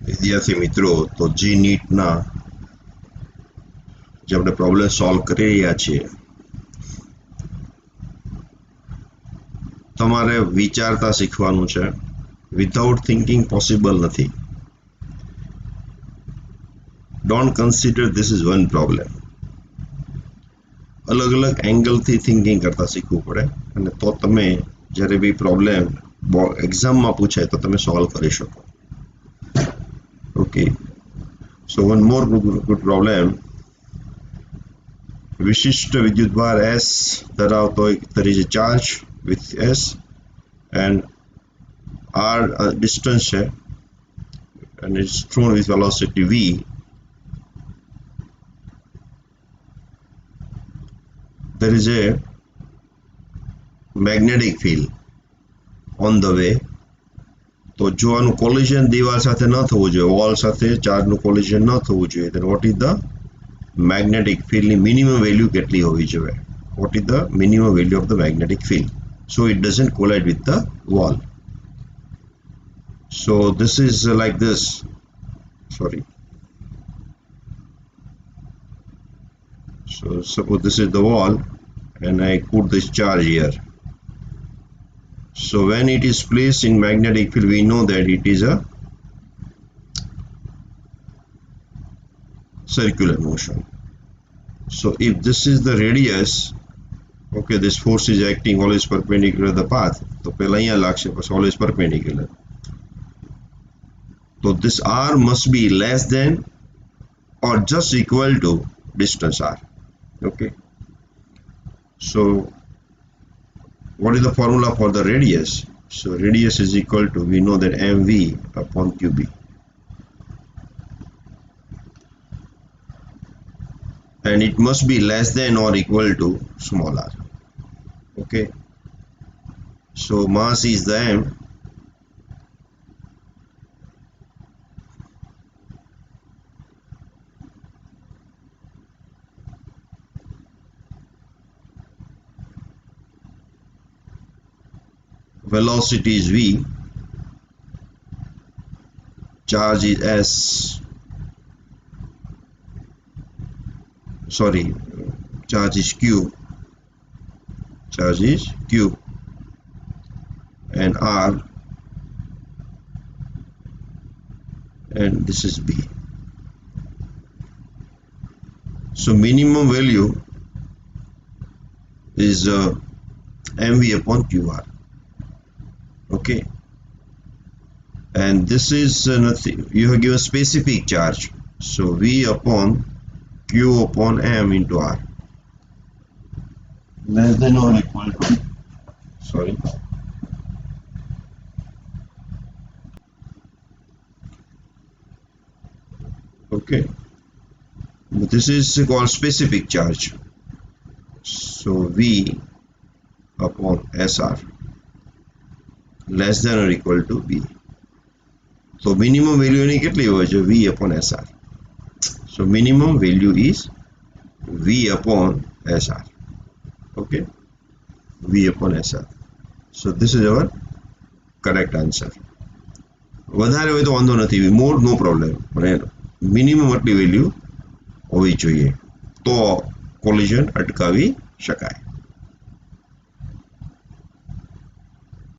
विद्यार्थी मित्रों, तो जी नीट ना जब આપણે પ્રોબ્લેમ સોલ્વ કરી રહ્યા છીએ તમારે વિચારતા શીખવાનું છે. વિધાઉટ થિંકિંગ પોસિબલ નથી. Don't consider this is one problem. અલગ અલગ એંગલથી થિંકિંગ કરતા શીખવું પડે અને તો તમે જ્યારે બી પ્રોબ્લેમ એક્ઝામમાં પૂછાય તો તમે સોલ્વ કરી શકો. ઓકે, સો વન મોર ગુડ પ્રોબ્લેમ. વિશિષ્ટ વિદ્યુતભાર S ધરાવતો એક there is a charge with S and R distance છે and it's thrown with velocity V. There is a magnetic field on the way. તો જો આનું કોલિઝન દીવાલ સાથે ન થવું જોઈએ, વોલ સાથે ચાર્જનું કોલિઝન ન થવું જોઈએ, then what is the magnetic field ની minimum value કેટલી હોવી જોઈએ? What is the minimum value of the magnetic field so it doesn't collide with the wall? So this is like this. Sorry. So suppose this is the wall and I put this charge here. So when it is placed in magnetic field, we know that it is a circular motion. So if this is the radius, okay, this force is acting always perpendicular to the path. So પહેલા અહીંયા લાગશે, પછી always perpendicular. So this R must be less than or just equal to distance R. Okay. So what is the formula for the radius? So radius is equal to, we know that mv upon qb. And it must be less than or equal to small r. Okay. So mass is the m. Velocity is v. Charge is s. Sorry, charge is q. Charge is q. And r. And this is b. So minimum value is mv upon qr. Okay, and this is nothing, you have given specific charge, so v upon q upon m into r less than or equal to, sorry, okay, but this is called specific charge. So v upon sr less than or equal to b. So minimum value ની કેટલી હોય છે? v upon sr. So minimum value is v upon sr. Okay, v upon sr. So this is our correct answer. વધારે હોય તો વાંધો નથી, more no problem, minimum આટલી વેલ્યુ હોવી જોઈએ તો કોલિઝન અટકાવી શકાય.